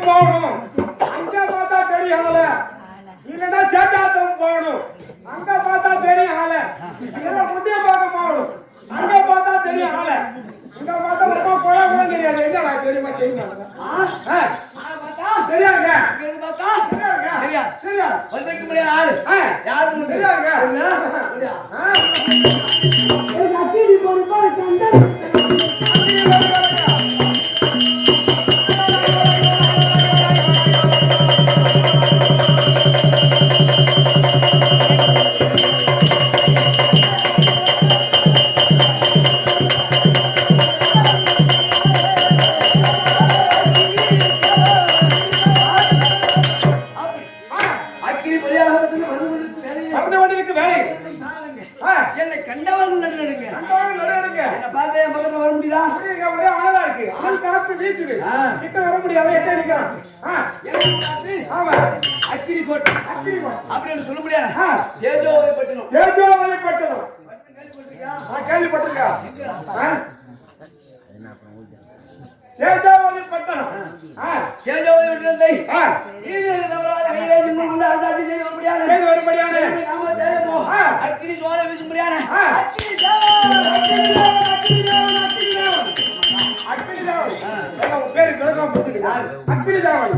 போகணும் அங்க பார்த்தா தெரியும் ஆள இல்லன்னா சேட்டாத்தம் போகணும் அங்க பார்த்தா தெரியும் ஆள இல்லன்னா முட்டிய பார்க்க போகணும் அங்க பார்த்தா தெரியும் ஆள இங்க பார்த்தா ரொம்ப போய கூட தெரியாது என்ன தெரியுமா தெரியுமா தெரியாதுங்க சரியா சரியா வந்ததுக்கு முன்னாடி ஆளு யாரு தெரியாதுங்க அக்கீடி போய் பாரு கண்ட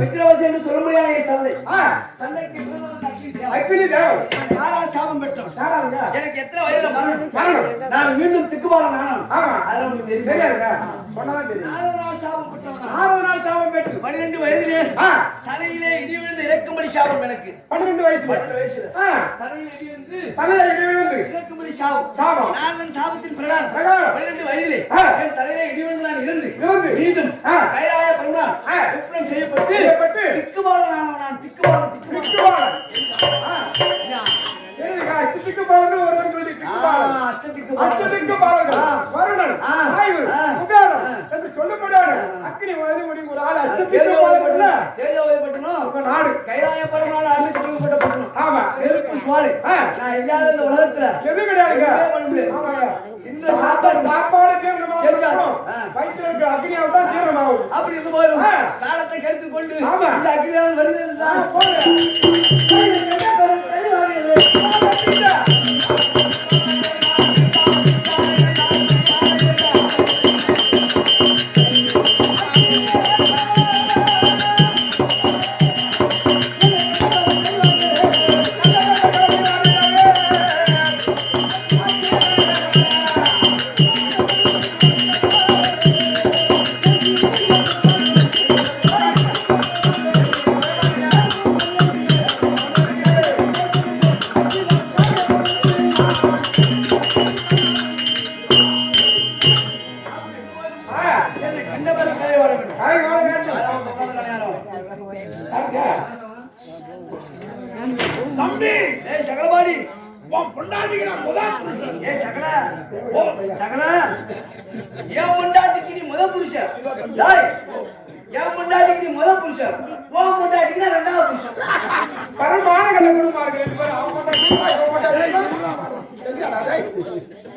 விக்கிரவாசி என்று சொல்ல முடியாத தந்தை எனக்கு எத்தனை வயதுல நான் மீண்டும் திக்குபாலம் சாபம் பெற்று 12 வயதிலே தலையிலே இடி விழுந்து இறக்கும்படி சாபம் எனக்கு 12 வயசு தலையில இடி விழுந்து இறக்கும்படி சாபம் நான் சாபத்தின் பிரகாரம் 12 வயதிலே என் தலையிலே இடி விழுந்து நான் இருந்து மீண்டும் கைராய பண்ணா குற்றம் செய்யப்பட்டு திக்குபாலம் நான் திக்குபாலம் அப்படி இருக்கும் காலத்தை கருத்து கொண்டு அக்னியால் வருகிறது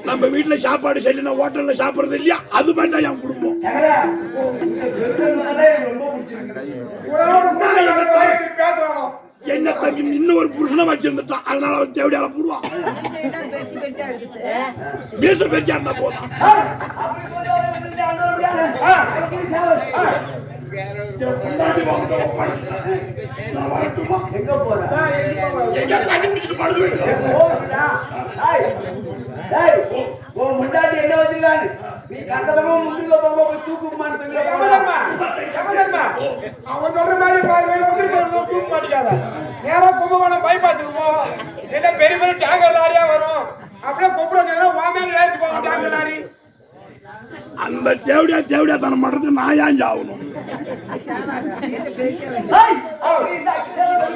நம்ம வீட்டுல சாப்பாடு செய்யல ஹோட்டல்ல சாப்பிடுறது இல்லையா அது மாதிரி என் குடும்பம் என்ன தம்பி இன்னும் ஒரு புருஷனை வச்சிருந்துட்டான் அதனால அவன் தேவையான போடுவான் பேச பேச்சா இருந்தா போதும் எங்க போற முன்னாடி என்ன வச்சிருக்காங்க நீ அந்த பக்கம் முன்னுக்கு போய் தூக்கு மாட்டீங்க அவன் சொல்ற மாதிரி தூக்க மாட்டேங்காத நேரம் கும்பகோணம் பைபாஸுக்கு போவோம் இல்ல பெரிய பெரிய டேங்கர் லாரியா வரும் அப்படியே கூப்பிட வாங்க ஏற்றி போவோம் டேங்கர் லாரி அந்த தேவடியா தனம் பண்றது நான் ஏன் ஆகணும் அப்படி இந்த அக்கிரமம்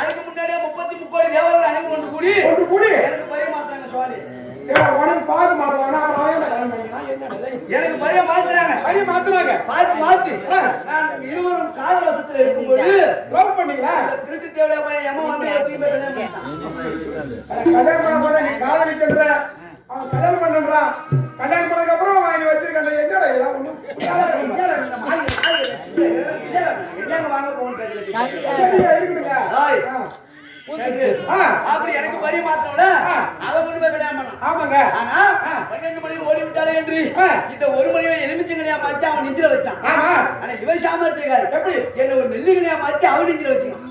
அதுக்கு முன்னாடியே 33 தேவர்கள் அனைவரும் ஒன்று கூடி எனக்கு பரிய மாத்தாங்க சுவாமி. எனக்கு பரிய மாத்துறாங்க. மாத்தி நான் இருவரும் காதல் வசத்துல இருக்கும்போது திருட்டு தேவையா பையன் அம்மா வந்து கல்யாணம் பண்றான். கல்யாணம் பண்ணதுக்கு அப்புறம் வாங்கி வச்சிருக்கேன். வாங்க அப்படி எனக்கு பரிய மாத்திரம்ல அதை கொண்டு போய் கல்யாணம் பண்ணான். ஆமாங்க. ஆனா 12 மணி ஓடி விட்டாலே என்று இந்த ஒரு மணியை எலுமிச்சங்கனியா மாத்தி அவன் நெஞ்சில வச்சான். ஆனா இவன் சாமர்த்தியக்காரு எப்படி என்ன ஒரு நெல்லிகனியா மாத்தி அவன் நெஞ்சில வச்சான்.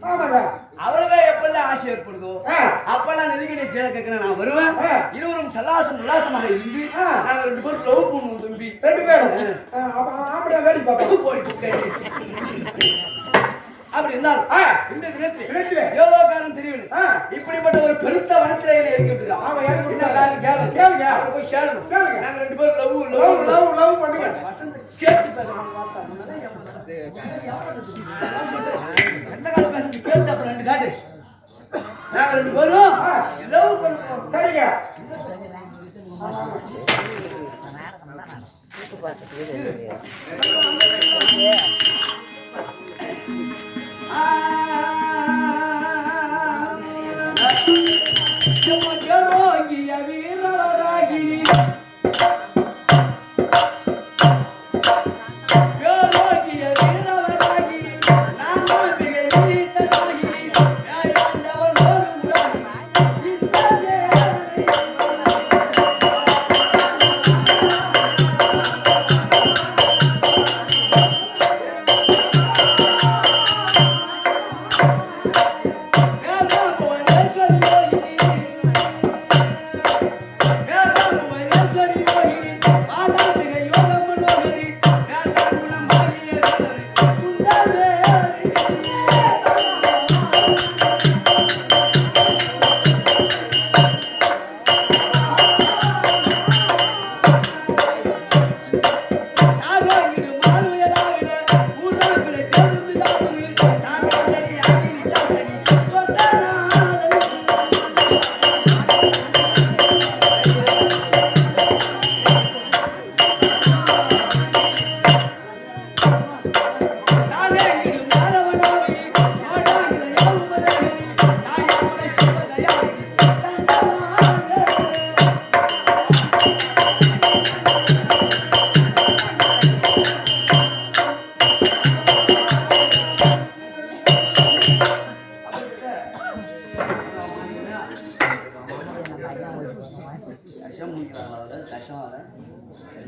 ஆமாங்க. அவளுதான் எப்பெல்லாம் ஆசை ஏற்படுதோ அப்பெல்லாம் நெல்லிகனி சேர கேட்கிறேன். நான் வருவேன். இருவரும் சல்லாசம் உல்லாசமாக இருந்து நாங்க 2 பேரும் லவ் பண்ணுவோம். தம்பி 2 பேரும் ஆம்படியா வேடி பார்ப்போம். அப்படி இருந்தால் இந்த தினத்திலே ஏதோ காரணம் தெரியவில்லை. இப்படிப்பட்ட ஒரு பெருத்த வனத்திலே கேளுங்க போய் சேரணும். நாங்க 2 பேரும் லவ் பண்ணுங்க. வசந்த கேட்டு எந்த காலம் பேசுறது கேட்டு அப்புறம் 2 காட்டு நாங்க 2 பேரும் லவ் பண்ணுவோம். சரிங்க. யோகிய வீரராகினி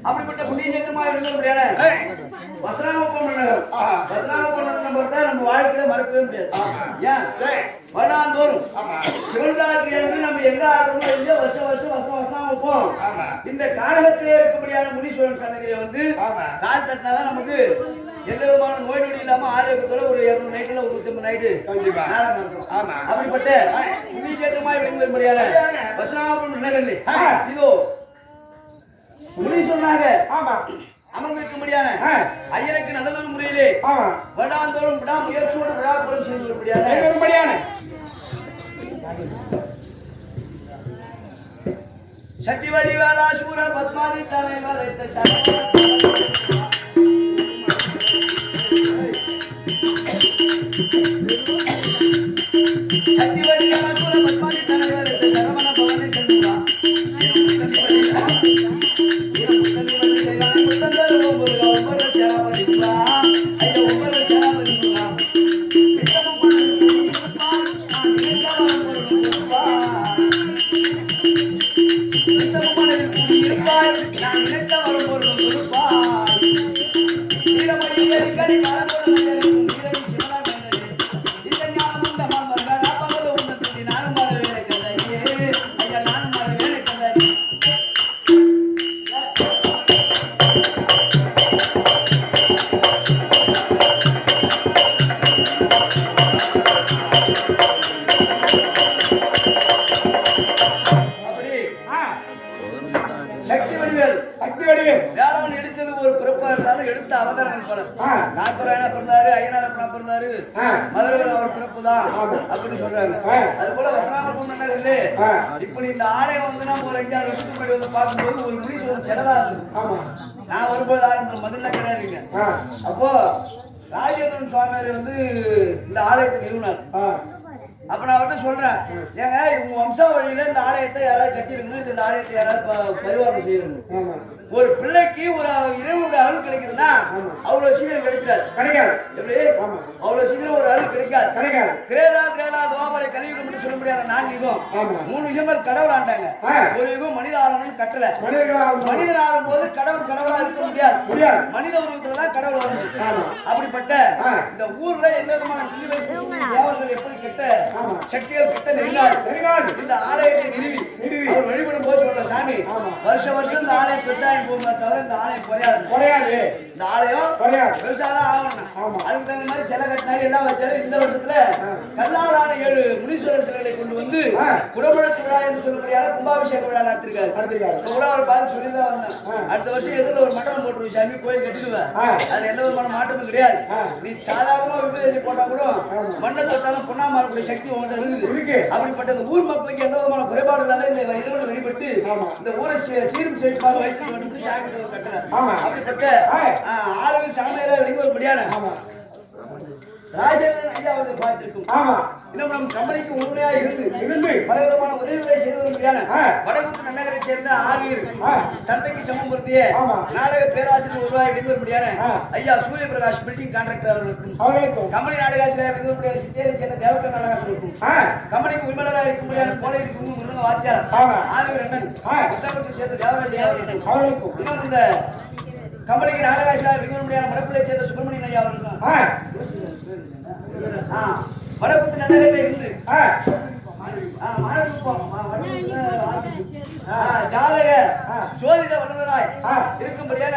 அப்படிப்பட்ட புண்ணியமா இருந்த முடியாது. நம்ம வாழ்க்கையில மறக்கவே முடியாது. ஏன் வருடாந்தோறும் சிவராத்திரி என்று நம்ம எங்க ஆடுறோமோ இல்லையோ வருஷம் வைப்போம். இந்த காலகத்திலே இருக்கக்கூடியான முனீஸ்வரன் சன்னதியில வந்து கால் தட்டினாதான் நமக்கு எந்த விதமான நோய் நொடி இல்லாம ஆரோக்கியத்தோட ஒரு 200 நைட்ல ஒரு 150 நைட்டு அப்படிப்பட்ட புண்ணியமா விளங்குவது முடியாது. வசனாபுரம் நகரில் இதோ முனி சொன்னாங்க அமர்ந்திருக்க முடியாது. ஐயனுக்கு நல்லதொரு முறையிலே வருடாந்தோறும் விடாமுயற்சியோடு விழாப்புறம் செய்து முடியாது. சக்தி வடிவாலா சூர பத்மாதி தலைவர் சக்தி வடிவாலா சூர பத்மாதி தலைவர் சரவண பவனை செல்வா நான் ஒரு பிறப்பா இருந்தாலும் எடுத்த அவதாரங்கள் போல நாற்பதாயிரம் பிறந்தாரு, ஐயனாரப்பனா பிறந்தாரு, மதுரை அவர் பிறப்பு தான் அப்படின்னு சொல்றாங்க. அது போல வசனாம இல்லை. இப்ப இந்த ஆலயம் வந்து நம்ம ஒரு 5-6 வருஷத்துக்கு முன்னாடி வந்து பார்க்கும்போது ஒரு முனீஸ்வரர் செலவா இருக்கு. நான் வரும்போது ஆரம்பத்தில் மதுரை கிடையாதுங்க. அப்போ ராஜேந்திரன் சுவாமியார் வந்து இந்த ஆலயத்தை நிறுவனார். அப்ப நான் அவர்கிட்ட சொல்றேன், ஏங்க உங்க வம்சாவழியில இந்த ஆலயத்தை யாராவது கட்டிருக்கணும், இந்த ஆலயத்தை யாராவது பரிவாரம் செய்யணும். ஒரு பிள்ளைக்கு ஒரு இறைவனுடைய அருள் கிடைக்குதுன்னா அவ்வளவு சீக்கிரம் கிடைக்காது. எப்படி அவ்வளவு சீக்கிரம் ஒரு அருள் கிடைக்காது. கிரேதா துவாபரை கலியுகம் என்று சொல்ல முடியாத 4 யுகம், 3 யுகங்கள் கடவுள் ஆண்டாங்க. ஒரு யுகம் மனித ஆளணும் கட்டல. மனிதன் ஆளும் போது கடவுளா இருக்க முடியாது. மனித உருவத்துலதான் கடவுள் வரணும். அப்படிப்பட்ட இந்த ஊர்ல எந்த விதமான தேவர்கள் எப்படி கெட்ட சக்திகள் கிட்ட நெருங்காது. இந்த ஆலயத்தை நிறுவி அவர் வழிபடும் போது சொல்ற சாமி வருஷம் இந்த ஆலயம் பெருசாகி போகும்போது தவிர இந்த ஆலயம் குறையாது. இந்த ஆலயம் பெருசாதான் ஆகணும். அதுக்கு தகுந்த மாதிரி சிலை கட்டினாலும் எல்லாம் வச்சாரு. இந்த வருஷத்துல கல்லாலான 7 முனீஸ்வரர் சிலைகளை கொண்டு வந்து குடமுழக்கு விழா என்று சொல்லக்கூடிய கும்பாபிஷேக விழா நடத்திருக்காரு. கூட அவர் பார்த்து சொல்லிதான் வந்தேன். அடுத்த வருஷம் எதிரில் ஒரு மண்டபம் போட்டுருவோம் சாமி, கோயில் கட்டிடுவேன். அதுல எந்த விதமான மாற்றமும் கிடையாது. நீ சாதாரணமா விபதி போட்டா கூட மண்ணை தொட்டாலும் பொண்ணா மாறக்கூடிய சக்தி உங்கள்கிட்ட இருக்குது. அப்படிப்பட்ட இந்த ஊர் மக்களுக்கு எந்த விதமான குறைபாடு இல்லாத இந்த இறைவனை வழிபட்டு இந்த ஊரை சீரும் செழிப்பாக வைத்து வந்து சாமி கட்டணும். அப்படிப்பட்ட ஆளுநர் சாமியார வெளிவர் முடியாது. ராஜேந்திரன் ஐயா அவர்களை பார்த்திருக்கும். இன்னும் நம் கம்பெனிக்கு உண்மையா இருந்து பலவிதமான உதவிகளை செய்து வர முடியாது. வடகுத்து நன்னகரை சேர்ந்த ஆர்வீர் தந்தைக்கு சமம் பொருத்திய நாடக பேராசிரியர் உருவாகி வெளிவர் முடியாது ஐயா சூரிய பிரகாஷ் பில்டிங் கான்ட்ராக்டர் அவர்களுக்கும், கம்பெனி நாடகாசிரியர் வெளிவர் முடியாது சித்தேரி சேர்ந்த தேவக்க நாடகாசிரியருக்கும், கம்பெனிக்கு உரிமையாளராக இருக்க முடியாது கோலை இருக்கும் வாத்தியார் ஆர்வீர் அண்ணன் சேர்ந்த தேவராஜ் அவர்களுக்கும், இன்னும் இந்த கம்பெனிக்கு நாடகாசிரியர் வெளிவர் முடியாது மடப்பிள்ளை சேர்ந்த சுப்பிரமணியன் ஐயா அவர்களுக்கும் வடக்குத்து நகரில் இருந்து ஜாதக ஜோதிட வல்லுநராய் இருக்கும்படியான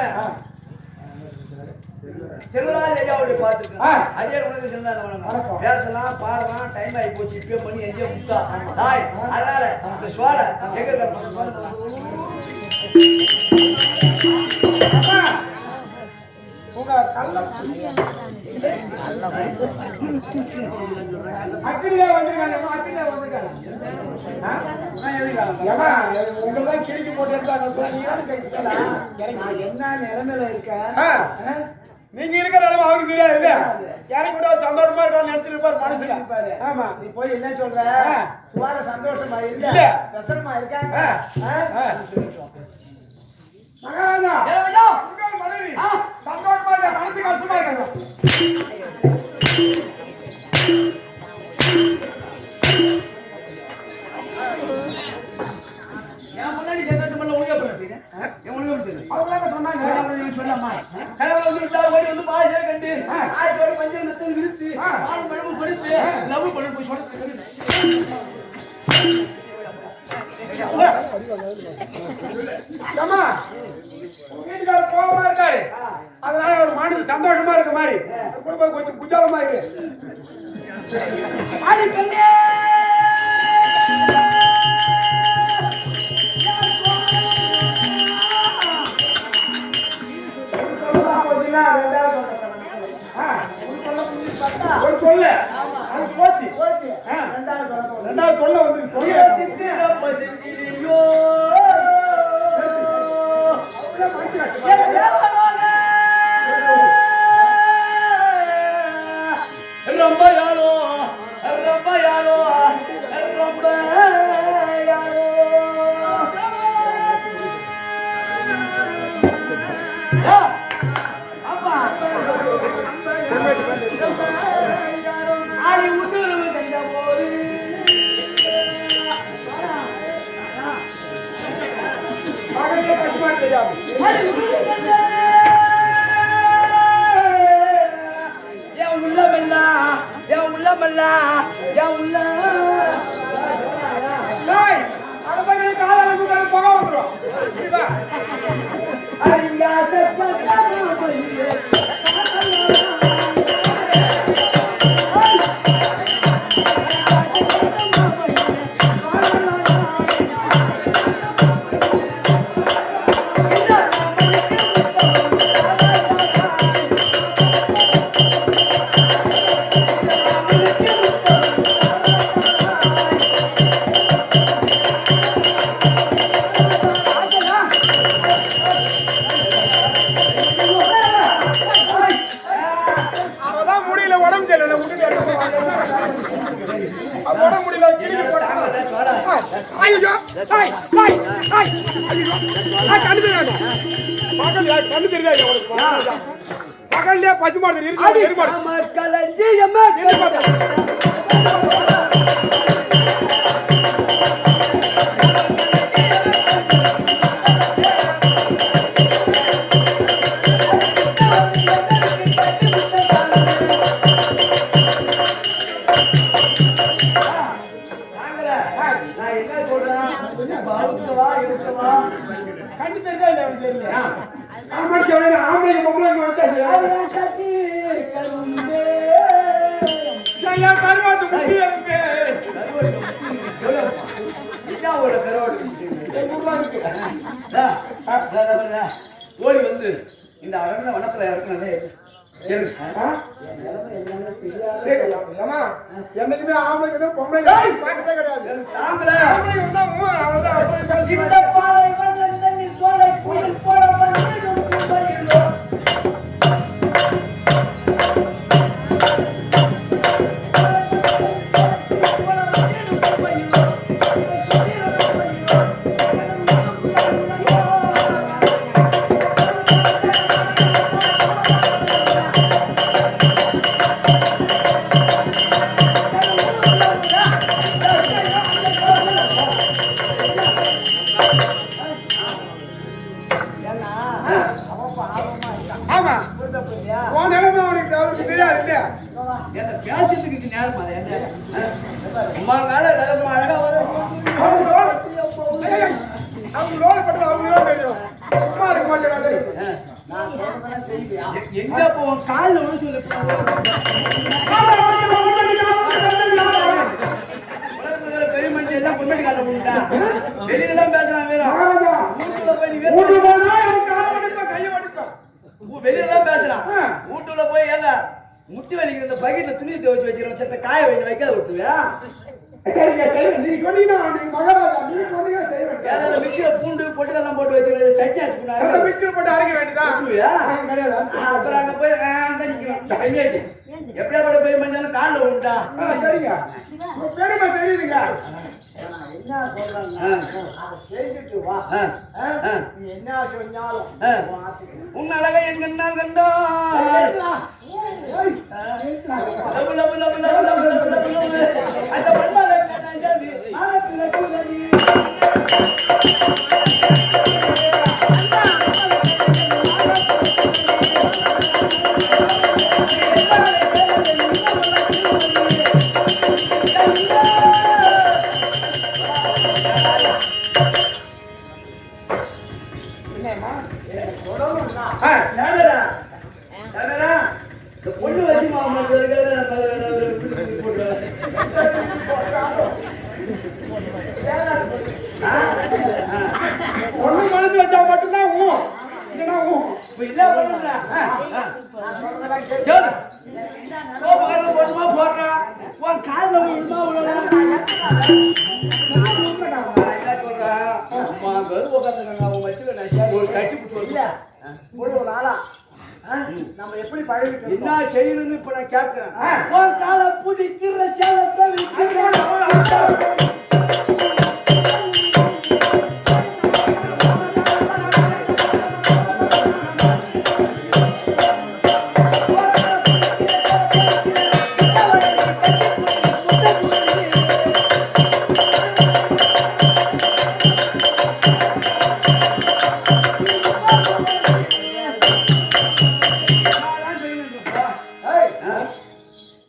செல்வராஜ் ஐயாவுடைய பார்த்துருக்கேன். ஐயா உனக்கு சொன்னாங்க பேசலாம் பாடலாம் டைம் ஆகி போச்சு. இப்பயே பண்ணி எங்கேயோ முக்கா தாய். அதனால இந்த சோழ எங்க உங்க அக்கிலே வந்துருக்காங்க. உங்கதான் கிழிச்சு போட்டு என்ன நிலைமையில இருக்க நீங்க இருக்கிற நிலைமை அவருக்கு தெரியாது இல்ல. எனக்கு கூட சந்தோஷமா இருக்க நினைச்சிட்டு இருப்பார் மனசுல. ஆமா நீ போய் என்ன சொல்ற சுவார சந்தோஷமா இல்ல பிரசனமா இருக்காங்க. மகாராஜா மனைவி சந்தோஷமா இருக்க மனசு கஷ்டமா இருக்காங்க. என் முன்னாடி சந்தோஷம் பண்ண ஒழுங்கா போறீங்க. என் ஒழுங்கா போறீங்க. அவங்க சொன்னாங்க சொல்லாமா கடவுள் வந்து விட்டா ஓடி வந்து பாஜக கண்டு ஆயிரத்தி பஞ்சம் நத்தல் விரித்து ஆள் மழை படுத்து லவ் பண்ண போய் சொல்ல வீட்டுக்காரர் கோபமா இருக்காரு. அதனால ஒரு மனசு சந்தோஷமா இருக்க மாதிரி குடும்பம் கொஞ்சம் குஜாலமா இருக்கு. ஒரு சொல்ல அது போச்சு. ரெண்டாவது சொல்ல வந்து ரொம்ப யாரோ ரொம்ப யாரோ ரொம்ப யாரோ அப்பா ஆடி விட்டு கண்ட போது ஐயோ ஐய் ஐய் ஐய் ஐயோ கண்ணு தெரியாது கண்ணு தெரியாது உனக்கு பகல்லே பசுமாடு இருக்கு எருமாடு மக்களஞ்சி அம்மா நான் என்ன சொல்றேன் பாவுக்கவா இருக்கவா கண்ணு தெரியாது அவனுக்கு தெரியல ஆமாடி சொல்றேன் ஆம்பளை பொம்பளை வச்சாச்சு ஐயா கருவாட்டு முட்டி இருக்கு இதான் ஒரு கருவாட்டு ஓடி வந்து இந்த அழகான வனத்துல இறக்குனதே என்னைக்குமே ஆம்பளைக்கு பொம்பளை பார்த்ததே கிடையாது ஆம்பளை வந்தா அவ்வளவுதான் இந்த பாலை வண்ணி சோலை புயல் போல ஆமா உன் நிலைமை அவனுக்கு தெரியாது இல்லையா என்ன பேசுறதுக்கு நேரமா என்ன அம்மா மேல நிலமா அழகா அவங்களோட பட்டு அவங்களோட தெரியும் சும்மா இருக்க மாட்டேங்காது எங்க போவோம் காலில் ஒன்று சொல்லு பெரிய மனுஷன் எல்லாம் பொண்ணு கால போட்டா வெளியெல்லாம் பேசுறான் வேற வீட்டுல போய் கையை வடிப்பேன் வெளியெல்லாம் பேசுறான் வீட்டுல போய் ஏங்க முட்டி வலிக்கிற இந்த பக்கெட்ல துணி துவச்சு வச்சிருக்கோம் சத்த காய வைக்காத விட்டுவியா சரிங்க சரி நீ கொண்டீங்கன்னா மகாராஜா நீ கொண்டீங்க செய்வேன் ஏதாவது மிக்சியில பூண்டு பொட்டுக்கெல்லாம் போட்டு வச்சிருக்க சட்னி அந்த மிக்சர் போட்டு அரைக்க வேண்டியதான் விட்டுவியா கிடையாது அப்புறம் அங்க போய் நிற்கிறோம் எப்படியா பட போய் மஞ்சாலும் காலில் விட்டா சரிங்க பெருமை தெரியுதுங்க என்ன சொல்றாங்க என்ன சொன்னாலும் உன் அழகை என் கண்ணால் கண்டா அந்த பண்ணால பொண்ணு வச்சு ஒண்ணு மனசு வச்சா மட்டும்தான் நம்ம எப்படி பழகிட்டு என்ன செய்யணும்னு இப்ப நான் கேட்கிறேன் கால புடிக்கிற சேலத்தை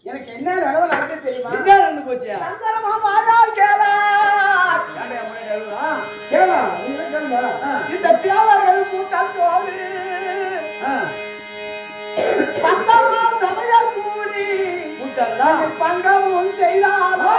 எனக்கு என்ன நிலவ நடக்க தெரியுமா என்ன நடந்து போச்சு சந்தனமா மாயா கேளா கேளா இந்த தியாகர்கள் கூட்டம் தோழி பந்தமா சமய கூடி பங்கமும் செய்தாரா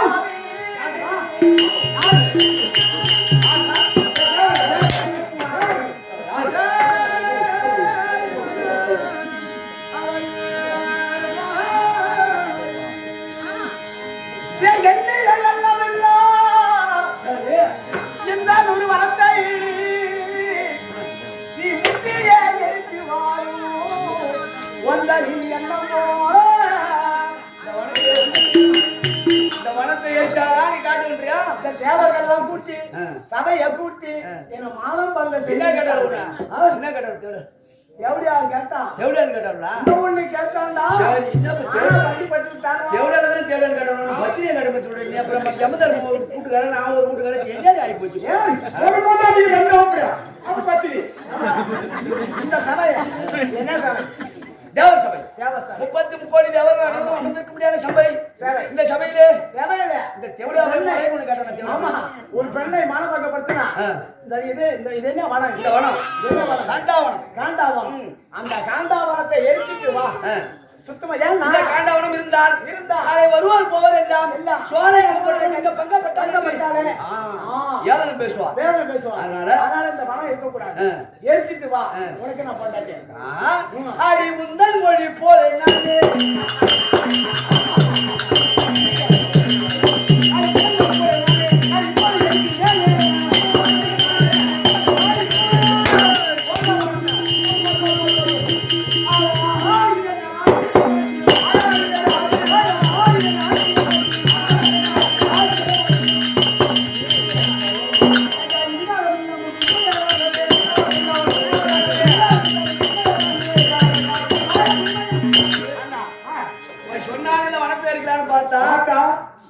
ஒரு வார்த்தை நீ முட்டியே எடுத்து வாழும் இந்த வனத்தை ஏற்றாரா நீ காட்டுன்றியா தேவர்கள்லாம் கூட்டி சபையை கூட்டி என்ன மாதம் பங்க என்ன கேட்டாலும் என்ன கேட்டாலும் எப்படியா கேட்டான் எவ்வளவு கேட்டாங்களா ஒண்ணு கேட்டான்டா சரி என்ன பட்டிட்டான் எவ்வளவு தேவன் கேட்டாலும் பத்திரிகை கடமை சொல்றேன் அப்புறம் ஜமதார் கூட்டுக்காரன் நான் ஒரு கூட்டுக்காரன் என்ன ஆகி போச்சு ஒரு மூணாவது ரெண்டு ஓப்படியா அவன் பத்திரி இந்த சபை என்ன சபை தேவர் சபை தேவசபை 30 தேவர்கள் அமர்ந்திருக்க முடியாத சபை இந்த சபையிலே தேவையில்ல இந்த தேவடியா கேட்டான ஆமா ஒரு பெண்ணை மானபங்கப்படுத்தினா இந்த இது என்ன வனம் இந்த வனம் என்ன வனம் காண்டாவனம் காண்டாவனம் அந்த காண்டாவனத்தை எரிச்சிட்டு வா சுத்தமா ஏன் இந்த காண்டாவனம் இருந்தால் நாளை வருவார் போவர் எல்லாம் சோலை எங்க பங்கப்பட்டாலே ஏதோ பேசுவா வேதனை பேசுவா அதனால இந்த வனம் இருக்க கூடாது எரிச்சிட்டு வா உனக்கு நான் பண்ணாச்சேன் அடி முந்தன் மொழி போல நானே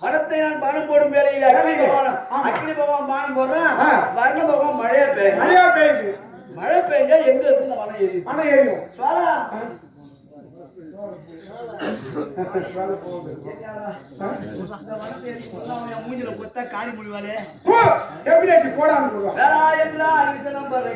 வனத்தை நான் பானம் போடும் வேலையில் அக்னி பகவான் பானம் போடுறேன் வர்ண பகவான் மழையா பெய்யுது மழை பெய்ஞ்சா எங்க இருக்கு இந்த வனம் எரியும் மனம் எரியும் மூஞ்சில கொத்தா காணி முடிவாளே டெபினேட் போடாம நம்பர்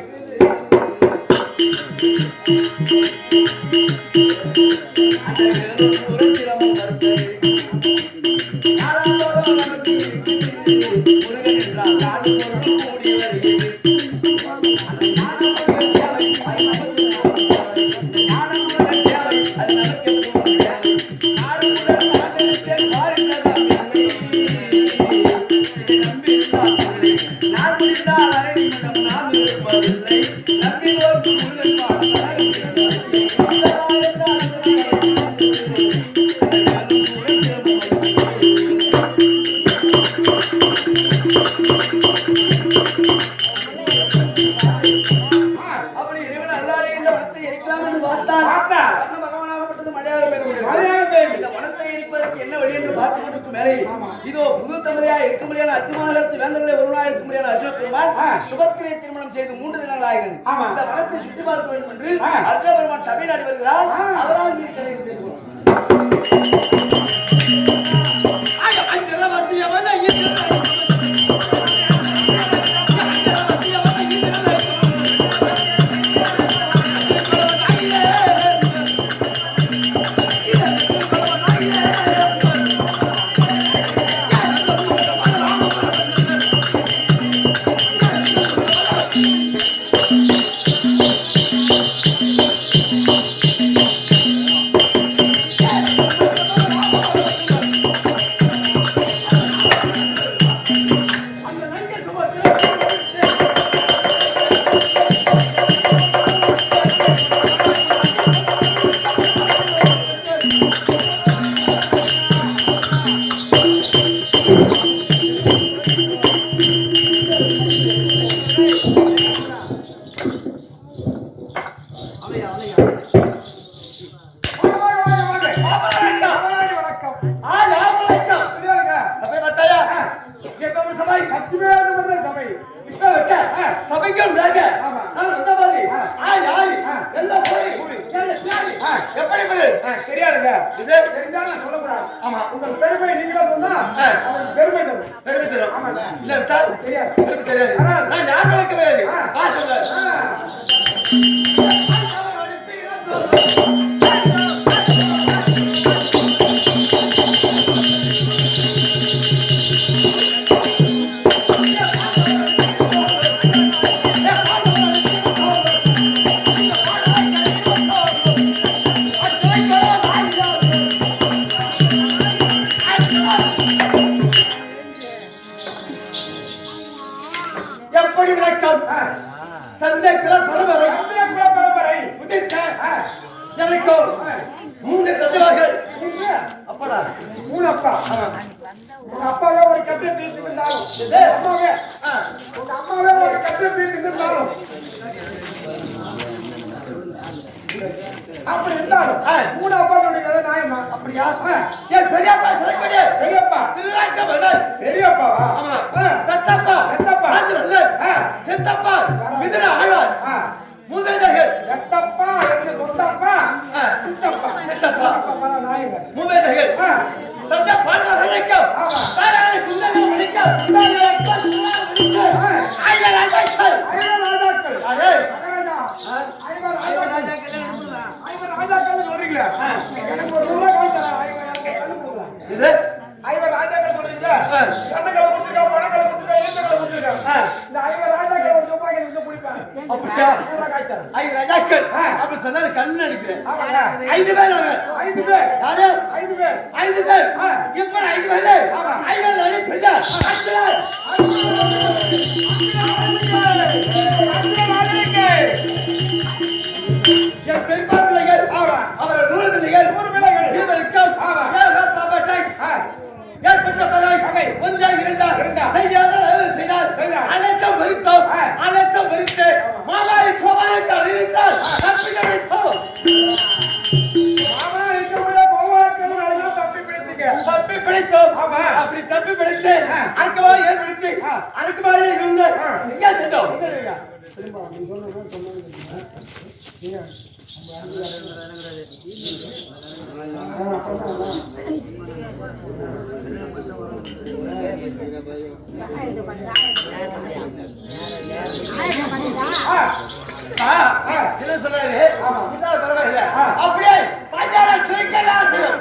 இதோ புது தமிழையா இருக்க முடியாத அத்திமாநகரத்து வேந்தர்களை ஒருவனாக இருக்க முடியாத அர்ஜுன பெருமான் சுபத்திரை திருமணம் செய்து 3 தினங்கள் ஆகிறது இந்த வனத்தை சுற்றி பார்க்க வேண்டும் என்று அர்ஜுன பெருமான் சபை நாடி வருகிறார் அவரால் அப்படா மூணு அப்பா உங்க அப்பாவே ஒரு கட்டை பீத்து இருந்தாலும் அம்மாவே உங்க அம்மாவே ஒரு கட்டை பீத்து இருந்தாலும் அப்படி இருந்தாலும் மூணு அப்பாவுடைய கதை நியாயமா? அப்படியா? ஏன் பெரியப்பா சொல்லக்கூடிய பெரியப்பா திருநாட்க மன்னர் பெரியப்பாவா? ஆமா பெத்தப்பா பெத்தப்பா செத்தப்பா மிதுன ஆழ்வார் மூவேதர்கள் எட்டப்பா என்று சொந்தப்பா சித்தப்பா செத்தப்பா நாயகர் மூவேதர்கள் தந்த பாடல்களுக்கும் தாராள குந்தகம் மணிக்கும் ஐவர் ராஜாக்கள் அரே ஐவர் ராஜாக்கள் சொல்றீங்களா? எனக்கு ஒரு ரூபா இது ஐவர் ராஜாக்கள் சொல்றீங்களா? கண்ணங்களை கொடுத்துருக்கா, பணங்களை கொடுத்துருக்கா, எழுத்துக்களை கொடுத்துருக்கா. இந்த ஐவர் ராஜாக்கள் ஒரு துப்பாக்கி வந்து குடிப்பாங்க. அப்படியா? ஐவர் ராஜாக்கள் அப்படி சொன்னது கண்ணு அடிக்கிறேன். 5 பேர் அவங்க. 5 பேர் யாரு? 5 பேர். 5 பேர் இப்ப 5 பேர். ஐவர் ராணி பிள்ளை என் பெருமா பிள்ளைகள் அவரை 100 பிள்ளைகள் இருவருக்கும் ஏற்பட்ட பகை ஒன்றா இரண்டா செய்தால் அனைத்தும் வருத்தோம் அனைத்தும் வருத்து மாமாவை கோபாலத்தால் இருந்தால் தப்பி கிடைத்தோம் தப்பி பிடித்தோம் அப்படி தப்பி பிடித்து அடக்குமாறு ஏற்படுத்தி அடக்குமாறு இருந்து எங்கே சென்றோம் என்ன சொல்றாரு? பரவாயில்ல அப்படியே பஞ்சார சுரைக்கல ஆசையம்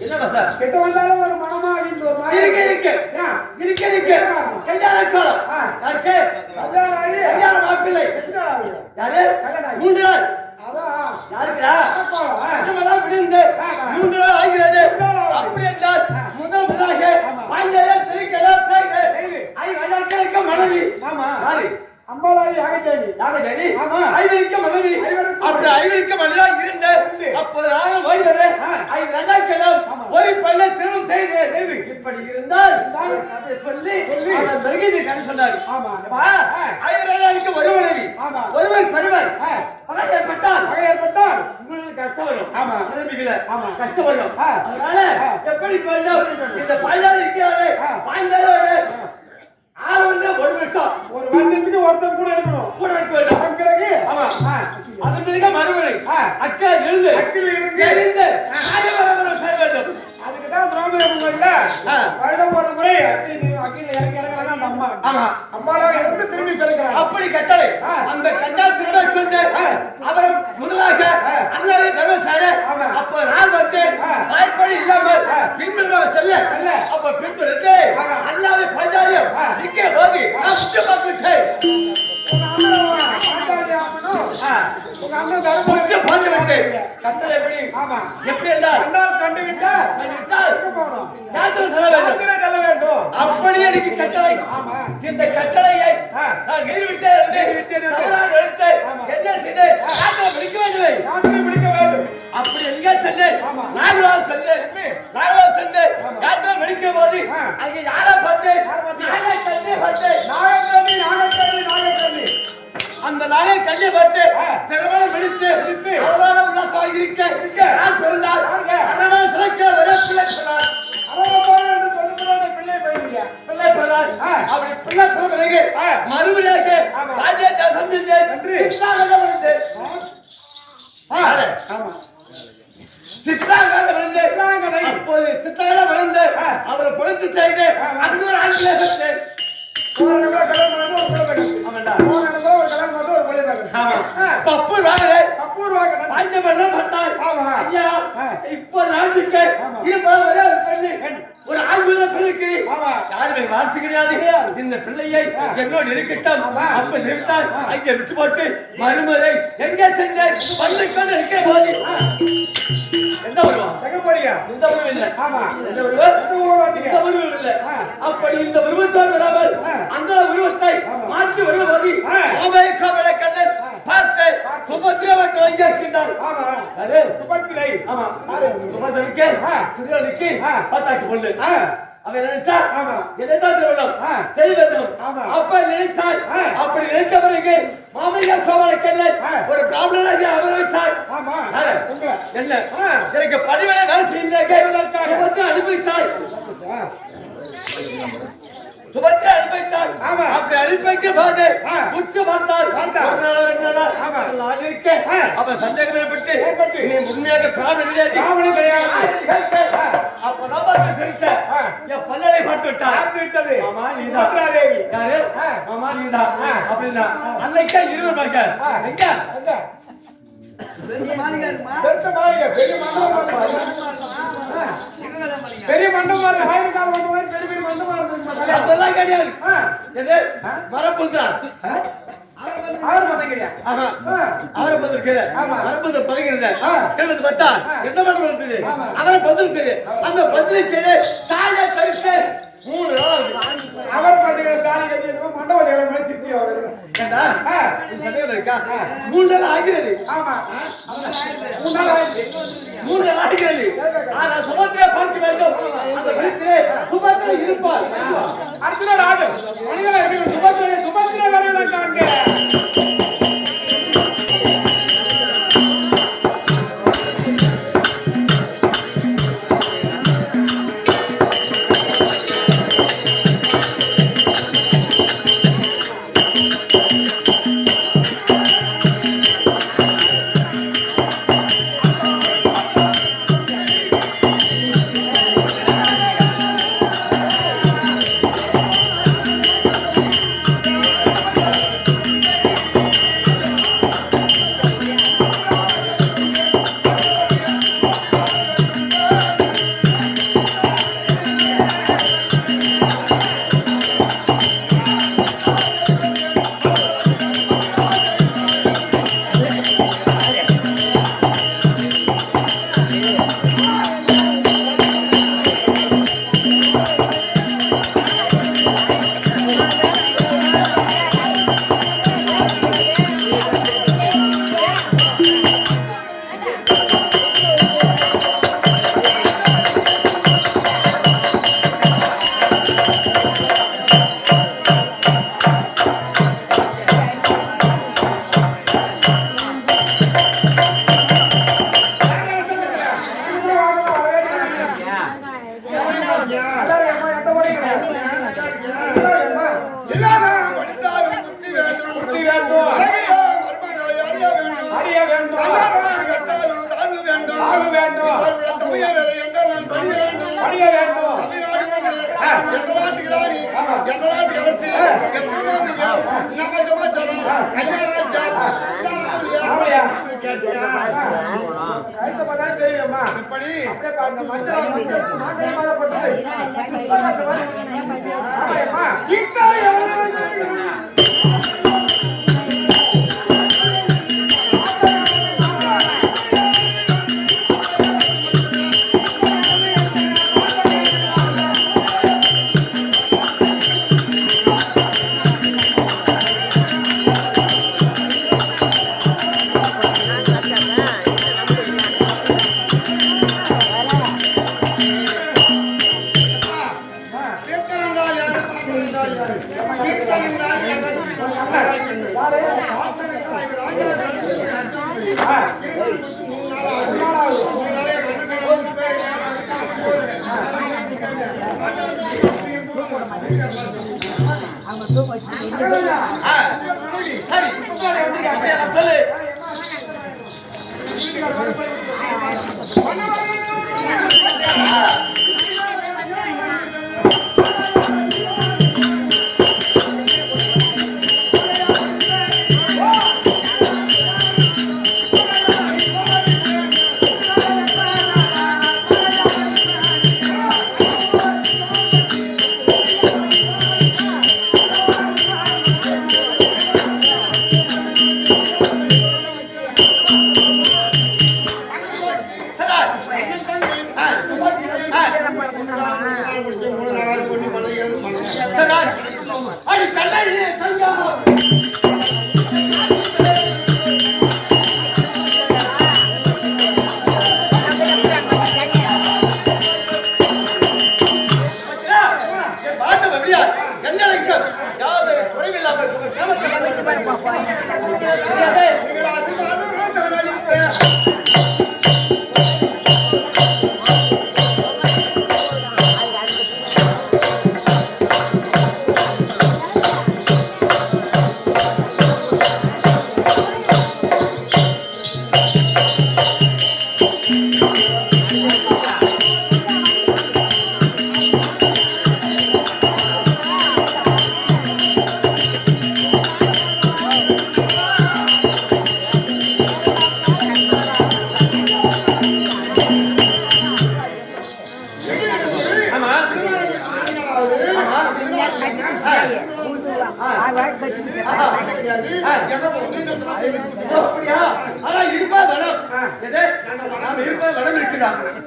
என்ன பசா கெட்ட வந்தாலும் ஒரு மனமா இருக்கு கல்யாண காலம் யாருக்கு? கல்யாண மாப்பிள்ளை யாரு? 3 நாள் யாருக்குடா? விழுந்து 3 நாள் ஆகிறது. அப்படி என்றால் முதலாக மனைவி அம்பாலாயி யாகஜேனி ஐவருக்கு மனைவி அப்படி ஐவருக்கு மனைவியாக இருந்த அப்போது நாங்கள் ஓய்வது 5 ராஜாக்களும் ஒரு பல்ல திருமணம் செய்து இப்படி இருந்தால் சொல்லி மிருகத்தை கண்டு சொன்னார். 5 ராஜாக்களுக்கு ஒரு மனைவி ஒருவர் பருவர் பகை ஏற்பட்டால் உங்களுக்கு கஷ்டம் வரும். மனைவிகளை கஷ்டம் வரும். அதனால எப்படி இந்த பையன் இருக்கிறாரு பாய்ந்தாரோடு 6 ஒரு வருஷம் ஒரு வருஷத்துக்கு ஒருத்தர் கூட இருக்கணும். கூட இருக்க வேண்டும். பிறகு அதன் பிறகு மறுமுறை அக்கா எழுந்து எழுந்து செய்ய வேண்டும். அதுக்குதான் திரௌபதி இல்ல வருடம் ஒரு முறை அக்கில இறங்கி இறங்குறாங்க அந்த அம்மா. அம்மாவாக இருந்து திரும்பி பெறுகிறாங்க. அப்படி கட்டளை அந்த கட்டாட்சியோட கொண்டு அவர் முதலாக அண்ணாவை தர்மசார அப்ப நான் வந்து தாய்ப்படி இல்லாமல் பின்புறமாக செல்ல அப்ப பின்புறத்து அண்ணாவை பஞ்சாரியம் இங்கே போதி நான் சுற்றி பார்த்துட்டேன். உங்க அண்ணன் தர்மபுரி பார்த்து விட்டேன். கட்டளை எப்படி எப்படி இருந்தால் கண்டுவிட்டால் செல்ல வேண்டும். அப்படி எனக்கு கட்டளை. இந்த கட்டளையை நான் நிறுவிட்டேன். என்ன செய்தேன்? பிடிக்க வேண்டும். அப்படி எங்க சென்றேன்? நாகலால் சென்றேன். யாத்திரை முடிக்கும் போது அங்கே யாரை பார்த்தேன்? அந்த நாளை கண்ணை பார்த்து திருமணம் முடித்து அவளோட உல்லாசமாக இருக்க நான் பிறந்தால் அதனால சிலைக்கிற ஒரே பிள்ளை சொன்னார். பிள்ளை பிறந்தார். அப்படி பிள்ளை பிறகு மறுபடியாக ராஜ்யத்தை சந்தித்தேன். சித்தாங்க விழுந்து அப்போது சித்தாங்க விழுந்து அவரை பொழித்து செய்து அன்பு ஆங்கிலேயர் கப்பூர் இப்போ நாட்டுக்கு ஒரு ஆண்மையில பிள்ளைக்கு யாருமே வாரிசு கிடையாது. இந்த பிள்ளையை என்னோடு இருக்கட்டும். அப்ப நிறுத்தால் அங்கே விட்டு போட்டு மறுமுறை எங்கே சென்றேன் வந்து கொண்டு இருக்கிற போது எந்த உருவம் இந்த உருவம் இல்லை. இந்த உருவம் இல்லை. அப்படி இந்த உருவத்தோடு வராமல் அந்த உருவத்தை மாற்றி வருவது கண்ணன் பார்த்து சுபத்திர வந்தார். ஆமா யாரு? சுபத்திரை ஆமா. யாரு? சுபாசனுக்கு துரியோதனுக்கு பத்தாக்கு பொண்ணு. அவன் நினைச்சா ஆமா என்னதான் திருமணம் செய்ய வேண்டும். ஆமா. அப்ப நினைத்தார். அப்படி நினைத்த பிறகு மாமனியார் கோவலுக்கு ஒரு ப்ராப்ளம் அவர் வைத்தார். ஆமா உங்க என்ன எனக்கு பணிவேலை வேலை செய்வதற்காக சுபத்திரை அனுப்பித்தார். சுபத்திரை அனுப்பித்தார். ஆமா. அப்படி அனுப்பிக்க பாது உச்ச பார்த்தார். அப்ப சந்தேகம் ஏற்பட்டு நீ உண்மையாக பிராமணன் கிடையாது. அப்பதான் பார்த்து சிரிச்சேன். என் பல்லரை பார்த்து விட்டார். ஆமா நீதான். சுபத்ராதேவி யாரு? ஆமா நீதான். அப்படின்னா அன்னைக்கா இருவர் பார்க்க எங்க பெருத்த மாளிகை பெரிய மண்டபம் ஆயிரக்கால மண்டபம் பெரிய பெரிய மண்டபம் அதெல்லாம் கிடையாது. எது மரப்புத்தான் அவர் பதங்கிறியா அவரை பதில் மரபுத்த பதில் பார்த்தா எந்த மண்டபம் இருக்குது அவரை பதில் அந்த பதிலுக்கு தாயா கருத்து 3 நாள் அவர் பதங்கிற தாலி கட்டி மண்டபம் சித்தி அவர் ஏண்டா சந்தேகம் இருக்கா 3 நாள் ஆகிறது. ஆமா 3 நாள் ஆயிடுச்சு 3 நாள் ஆகிறது. ஆனா சுபத்திரை பார்க்க வேண்டும். அந்த வீட்டிலே சுபத்திரை இருப்பார். அடுத்த நாள் ஆகும் மணிகளா இருக்கு சுபத்திரை வரவேற்காங்க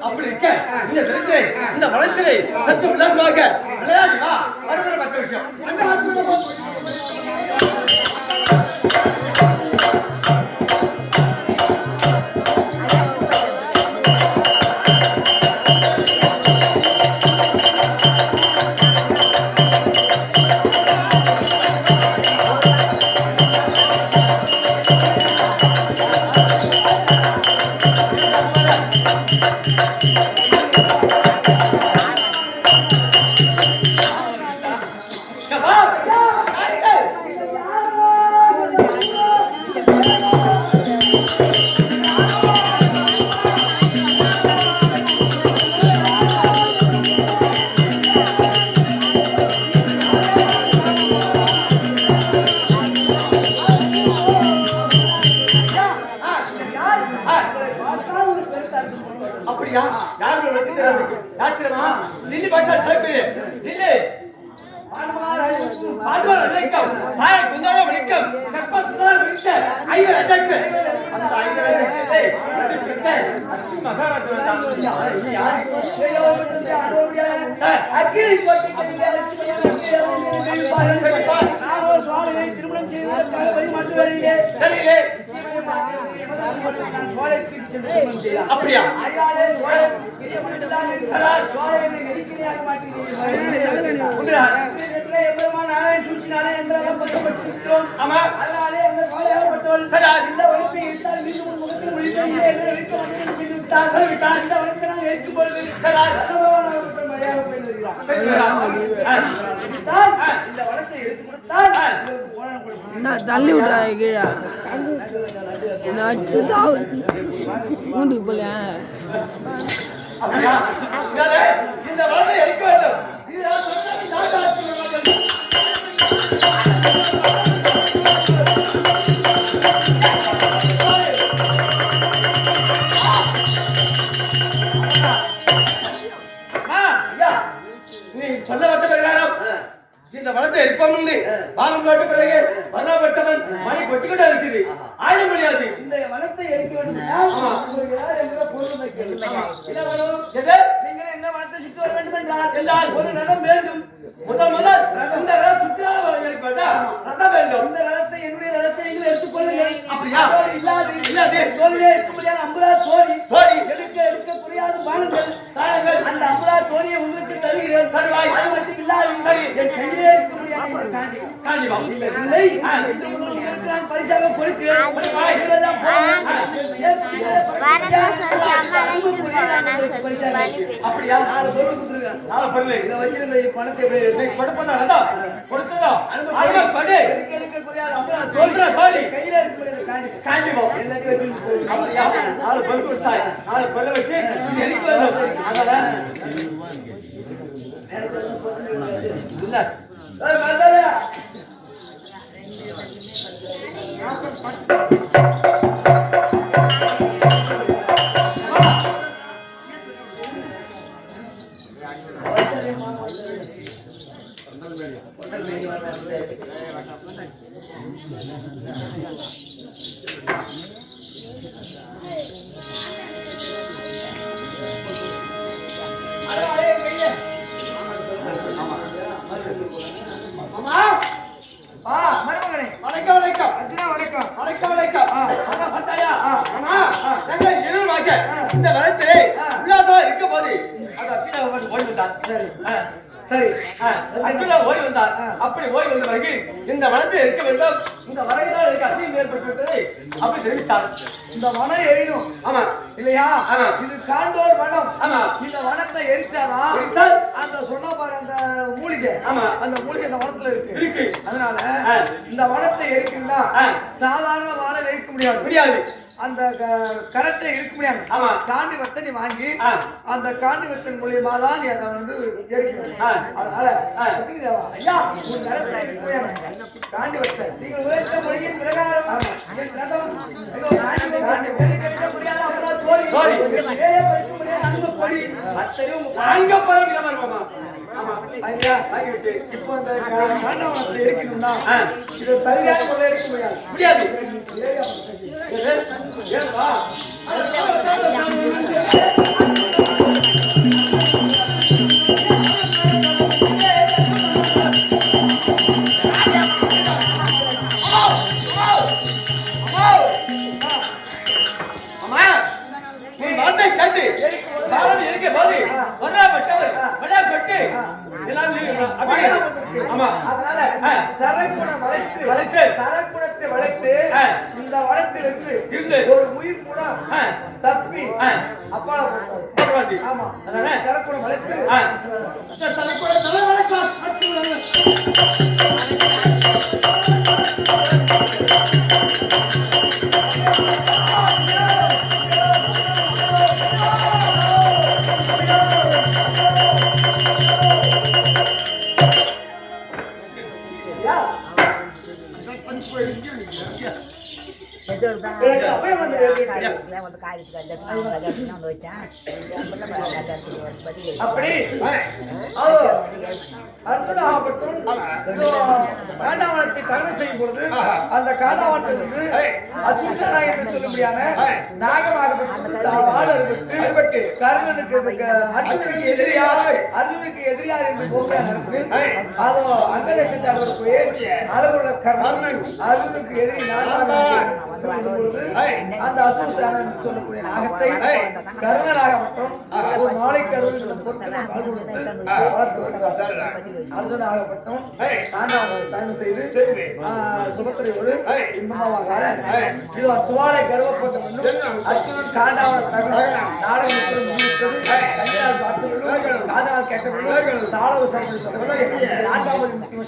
அப்படி இருக்க இந்த வளர்ச்சியை சற்று உல்லாசமாக விளையாடி வா. மறுபடியும் மற்ற விஷயம் அப்படியா? யாரு யாத்திரமா தில்லி பாஷா சாப்பிடு தில்லி பாடுவார் வணக்கம் தாயை குந்தாத வணக்கம் கற்பா சுந்தார வணக்கம் ஐயர் அடக்கு அந்த ஐயர் அடக்கு அச்சி மகாராஜா அக்கினி போட்டு சுவாமியை திருமணம் செய்வதற்காக வழிமாற்று வருகிறேன். அப்படியா? தள்ளி விட்றா கீழே நச்சு சாவு வீட்டுக்கு போல இந்த வளர்ச்சி இருக்க வேண்டும். நீ சொல்ல வந்த பிரகாரம் இந்த வளத்தை இருப்பமுண்டு பாலம் காட்டு பிறகு வண்ணப்பட்டவன் மணி கொட்டிக்கிட்டே இருக்குது. ஆய முடியாது. இந்த வனத்தை எரிக்க வேண்டும். நீங்கள் என்ன வனத்தை சுற்றி வர வேண்டும் என்றால் ஒரு ரதம் வேண்டும். முதல் இந்த ரதம் சுற்றியாக ரதம் வேண்டும். இந்த ரதத்தை என்னுடைய ரதத்தை நீங்கள் எடுத்துக்கொள்ளுங்கள். அப்படியா? இல்லாது தோழிலே இருக்கும்படியான அம்புலா தோழி எடுக்க புரியாது பானுங்கள். அந்த அம்புலா தோழியை உங்களுக்கு தருகிறேன். தருவாய். அது மட்டும் இல்லாது என் கையிலே இருக்கும்படியான பரிசாக கொடுக்கிறேன். அப்படியா? இதை வச்சிருந்த பணத்தை கொடுப்பதா கொடுத்ததா கையில காண்டிப்போம் நாலு பொருள் கொடுத்தாய். நாலு பொருளை வச்சு எரிக்க வேண்டும். அதனால வணக்கம் வணக்கம் வணக்கம் வணக்கம் வணக்கம். பார்த்தாயா? இந்த வளத்திலே உல்லாசமா இருக்க போது அது ஓடிவிட்டான். சரி அர்ஜுனா ஓடி வந்தார். அப்படி ஓடி வந்த பிறகு இந்த வனத்தில் இருக்க வேண்டும், இந்த வரைதான் எனக்கு அசிங்கம் ஏற்பட்டு விட்டது அப்படி தெரிவித்தார். இந்த வனம் எரியணும். ஆமா இல்லையா? ஆமா. இது காண்டோர் வனம். ஆமா. இந்த வனத்தை எரிச்சாதான் எரித்தால் அந்த சொன்ன பாரு அந்த மூலிகை. ஆமா. அந்த மூலிகை இந்த வனத்துல இருக்கு. இருக்கு. அதனால இந்த வனத்தை எரிக்கணும்னா சாதாரண வாழை எரிக்க முடியாது. அந்த கரத்தை இருக்க முடியாது. ஆமா. காண்டி வத்தை நீ வாங்கி அந்த காண்டி வத்தின் மூலியமா தான் நீ அதை வந்து எரிக்கணும். அதனால ஐயா ஒரு கரத்தை இருக்க முடியாது. காண்டி வத்தை நீங்கள் உழைத்த மொழியின் பிரகாரம் என் ரதம் காண்டி எரிக்க முடியாது. அப்புறம் தோழி ஏழை பறிக்க முடியாது. அங்க பொடி அத்தனையும் அங்க போறோம் மாமா. ஆமா ஐயா ஆகிவிட்டு இப்போ அந்த காண்டவனத்தை எரிக்கணும்னா இது சரியான முறையில் எரிக்க முடியாது. ஏன்பா சரக்குணத்தை வளைத்து இந்த வனத்திலிருந்து ஒரு உயிர் கூட தப்பி அப்பா ஆமா சரக்குணம் வளைத்து அப்படி அற்புதமாகப்பட்டும் காண்டாவனத்தை தகனம் செய்யும் பொழுது அந்த காண்டாவனத்திலிருந்து அசுசனா என்று சொல்லும்படியான நாகமாகப்பட்டு கர்ணனுக்கு அர்ஜுனுக்கு எதிரியார் என்று போகிறார். அதோ அங்கதேசத்தை அவர் போய் அளவுள்ள கர்ணன் அர்ஜுனுக்கு எதிரி அந்த அசுசனா என்று சொல்லக்கூடிய நாகத்தை கர்ணனாகப்பட்டும் ஒரு நாளைக்கு அர்ஜுனாகப்பட்டும் தயவு செய்து சுபத்திரையோடு இன்பமாக சுவாலை கர்வப்பட்ட அர்ஜுனன் காண்டாவன நாடகம் பார்த்து காதால் கேட்க சாலவு நான்காவது முக்கிய